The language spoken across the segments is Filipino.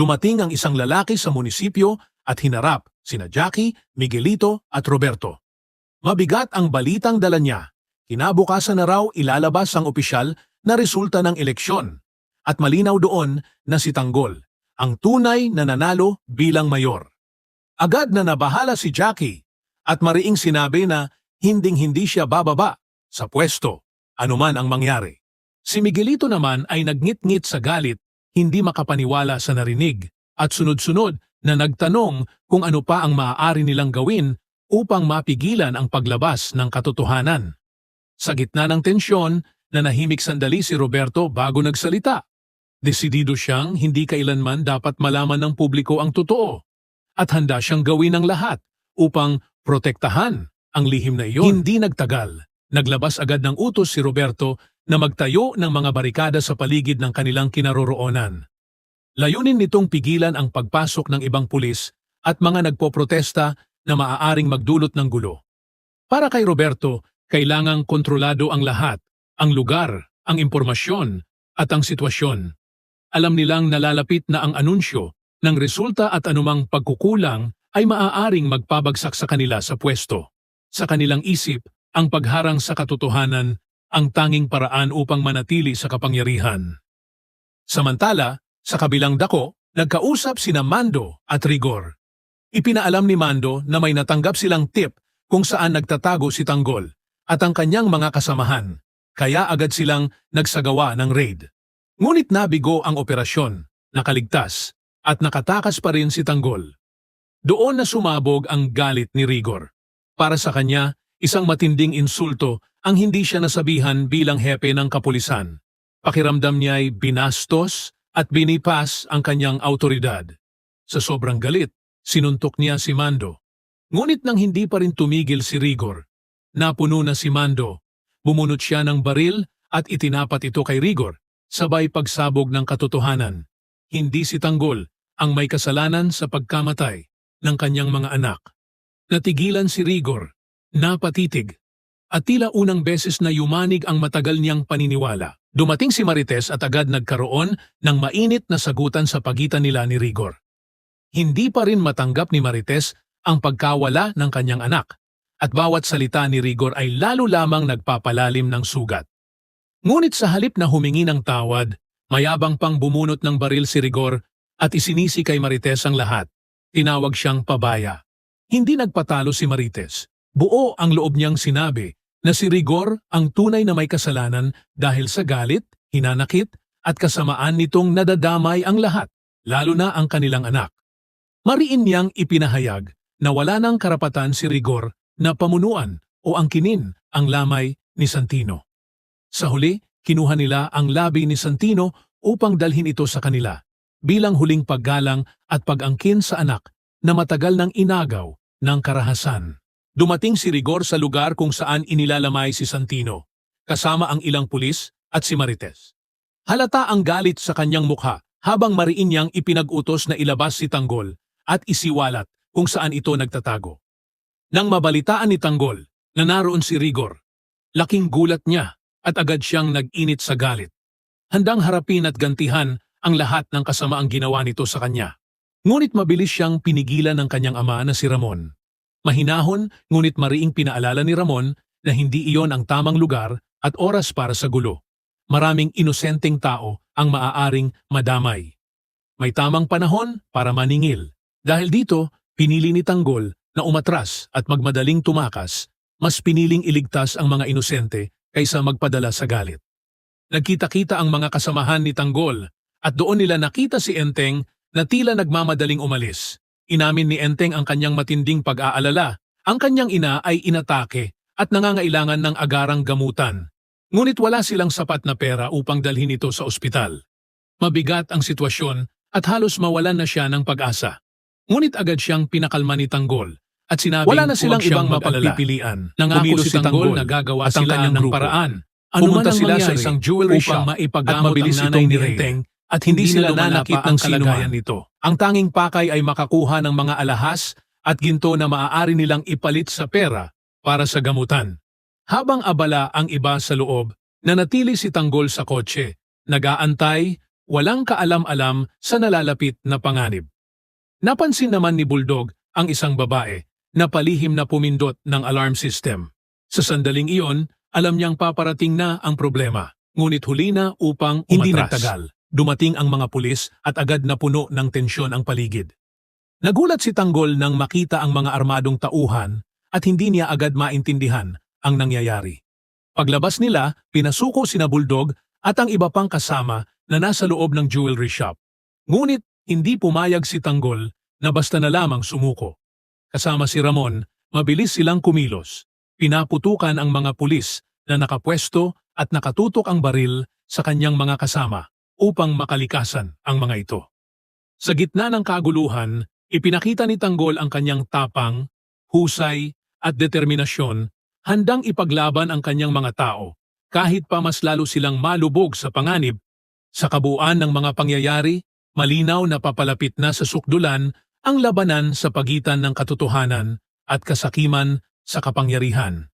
Dumating ang isang lalaki sa munisipyo at hinarap sina Jackie, Miguelito at Roberto. Mabigat ang balitang dala niya. Kinabukasan na raw ilalabas ang opisyal na resulta ng eleksyon. At malinaw doon na si Tanggol, ang tunay na nanalo bilang mayor. Agad na nabahala si Jackie at mariing sinabi na hinding-hindi siya bababa sa pwesto, anuman ang mangyari. Si Miguelito naman ay nagngit-ngit sa galit, hindi makapaniwala sa narinig, at sunod-sunod na nagtanong kung ano pa ang maaari nilang gawin upang mapigilan ang paglabas ng katotohanan. Sa gitna ng tensyon, nanahimik sandali si Roberto bago nagsalita. Desidido siyang hindi kailanman dapat malaman ng publiko ang totoo, at handa siyang gawin ang lahat upang protektahan ang lihim na iyon. Hindi nagtagal, naglabas agad ng utos si Roberto na magtayo ng mga barikada sa paligid ng kanilang kinaroroonan. Layunin nitong pigilan ang pagpasok ng ibang pulis at mga nagpoprotesta na maaaring magdulot ng gulo. Para kay Roberto, kailangang kontrolado ang lahat, ang lugar, ang impormasyon, at ang sitwasyon. Alam nilang nalalapit na ang anunsyo ng resulta at anumang pagkukulang ay maaaring magpabagsak sa kanila sa pwesto. Sa kanilang isip, ang pagharang sa katotohanan ang tanging paraan upang manatili sa kapangyarihan. Samantala, sa kabilang dako, nagkausap sina Mando at Rigor. Ipinaalam ni Mando na may natanggap silang tip kung saan nagtatago si Tanggol at ang kanyang mga kasamahan, kaya agad silang nagsagawa ng raid. Ngunit nabigo ang operasyon, nakaligtas, at nakatakas pa rin si Tanggol. Doon na sumabog ang galit ni Rigor. Para sa kanya, isang matinding insulto ang hindi siya nasabihan bilang hepe ng kapulisan. Pakiramdam niya ay binastos at binipas ang kanyang autoridad. Sa sobrang galit, sinuntok niya si Mando. Ngunit nang hindi pa rin tumigil si Rigor, napuno na si Mando. Bumunot siya ng baril at itinapat ito kay Rigor, sabay pagsabog ng katotohanan. Hindi si Tanggol ang may kasalanan sa pagkamatay ng kanyang mga anak. Natigilan si Rigor, napatitig, at tila unang beses na yumanig ang matagal niyang paniniwala. Dumating si Marites at agad nagkaroon ng mainit na sagutan sa pagitan nila ni Rigor. Hindi pa rin matanggap ni Marites ang pagkawala ng kanyang anak, at bawat salita ni Rigor ay lalo lamang nagpapalalim ng sugat. Ngunit sa halip na humingi ng tawad, mayabang pang bumunot ng baril si Rigor at isinisi kay Marites ang lahat. Tinawag siyang pabaya. Hindi nagpatalo si Marites. Buo ang loob niyang sinabi na si Rigor ang tunay na may kasalanan dahil sa galit, hinanakit, at kasamaan nitong nadadamay ang lahat, lalo na ang kanilang anak. Mariin niyang ipinahayag na wala nang karapatan si Rigor na pamunuan o angkinin ang lamay ni Santino. Sa huli, kinuha nila ang labi ni Santino upang dalhin ito sa kanila, bilang huling paggalang at pag-angkin sa anak na matagal nang inagaw ng karahasan. Dumating si Rigor sa lugar kung saan inilalamay si Santino, kasama ang ilang pulis at si Marites. Halata ang galit sa kanyang mukha habang mariin niyang ipinag-utos na ilabas si Tanggol at isiwalat kung saan ito nagtatago. Nang mabalitaan ni Tanggol na naroon si Rigor, laking gulat niya at agad siyang nag-init sa galit. Handang harapin at gantihan ang lahat ng kasamaang ginawa nito sa kanya. Ngunit mabilis siyang pinigilan ng kanyang ama na si Ramon. Mahinahon, ngunit mariing pinaalala ni Ramon na hindi iyon ang tamang lugar at oras para sa gulo. Maraming inosenteng tao ang maaaring madamay. May tamang panahon para maningil. Dahil dito, pinili ni Tanggol na umatras at magmadaling tumakas, mas piniling iligtas ang mga inosente kaysa magpadala sa galit. Nagkita-kita ang mga kasamahan ni Tanggol at doon nila nakita si Enteng na tila nagmamadaling umalis. Inamin ni Enteng ang kanyang matinding pag-aalala. Ang kanyang ina ay inatake at nangangailangan ng agarang gamutan. Ngunit wala silang sapat na pera upang dalhin ito sa ospital. Mabigat ang sitwasyon at halos mawalan na siya ng pag-asa. Ngunit agad siyang pinakalma ni Tanggol at sinabing wala na silang ibang mapagpipilian. Nangako si Tanggol na gagawa sila ng paraan. Pumunta sila sa isang jewelry shop at mabilis itong nirenteng at hindi sila nanakit ng kalagayan nito. Ang tanging pakay ay makakuha ng mga alahas at ginto na maaari nilang ipalit sa pera para sa gamutan. Habang abala ang iba sa loob, nanatili si Tanggol sa kotse, nag-aantay walang kaalam-alam sa nalalapit na panganib. Napansin naman ni Bulldog ang isang babae na palihim na pumindot ng alarm system. Sa sandaling iyon, alam niyang paparating na ang problema. Ngunit huli na upang umatras. Hindi nagtagal. Dumating ang mga pulis at agad na puno ng tensyon ang paligid. Nagulat si Tanggol nang makita ang mga armadong tauhan at hindi niya agad maintindihan ang nangyayari. Paglabas nila, pinasuko sina Bulldog at ang iba pang kasama na nasa loob ng jewelry shop. Ngunit hindi pumayag si Tanggol na basta na lamang sumuko. Kasama si Ramon, mabilis silang kumilos. Pinaputukan ang mga pulis na nakapwesto at nakatutok ang baril sa kanyang mga kasama upang makalikasan ang mga ito. Sa gitna ng kaguluhan, ipinakita ni Tanggol ang kanyang tapang, husay at determinasyon, handang ipaglaban ang kanyang mga tao kahit pa mas lalo silang malubog sa panganib. Sa kabuuan ng mga pangyayari, malinaw na papalapit na sa sukdulan ang labanan sa pagitan ng katotohanan at kasakiman sa kapangyarihan.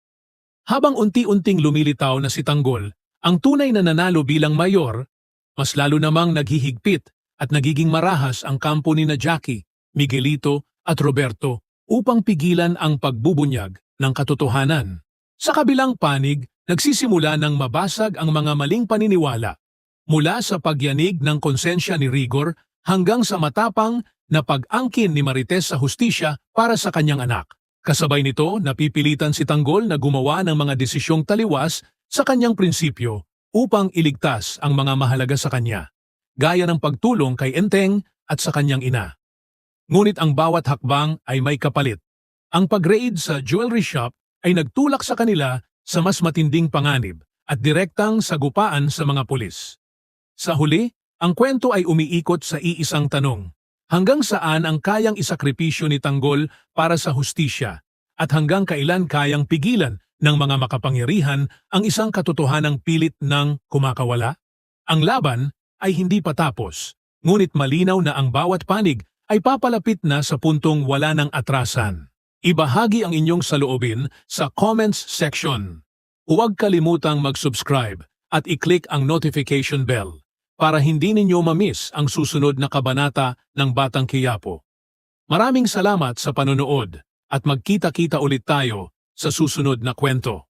Habang unti-unting lumilitaw na si Tanggol, ang tunay na nanalo bilang mayor, mas lalo namang naghihigpit at nagiging marahas ang kampo ni na Jackie, Miguelito at Roberto upang pigilan ang pagbubunyag ng katotohanan. Sa kabilang panig, nagsisimula ng mabasag ang mga maling paniniwala, mula sa pagyanig ng konsensya ni Rigor hanggang sa matapang na pag-angkin ni Marites sa hustisya para sa kanyang anak. Kasabay nito, napipilitan si Tanggol na gumawa ng mga desisyong taliwas sa kanyang prinsipyo upang iligtas ang mga mahalaga sa kanya, gaya ng pagtulong kay Enteng at sa kanyang ina. Ngunit ang bawat hakbang ay may kapalit. Ang pag-raid sa jewelry shop ay nagtulak sa kanila sa mas matinding panganib at direktang sagupaan sa mga pulis. Sa huli, ang kwento ay umiikot sa iisang tanong. Hanggang saan ang kayang isakripisyo ni Tanggol para sa hustisya at hanggang kailan kayang pigilan ng mga makapangyarihan ang isang katotohanang pilit ng kumakawala? Ang laban ay hindi pa tapos, ngunit malinaw na ang bawat panig ay papalapit na sa puntong wala ng atrasan. Ibahagi ang inyong saloobin sa comments section. Huwag kalimutang mag-subscribe at i-click ang notification bell para hindi ninyo ma-miss ang susunod na kabanata ng Batang Quiapo. Maraming salamat sa panonood at magkita-kita ulit tayo sa susunod na kwento.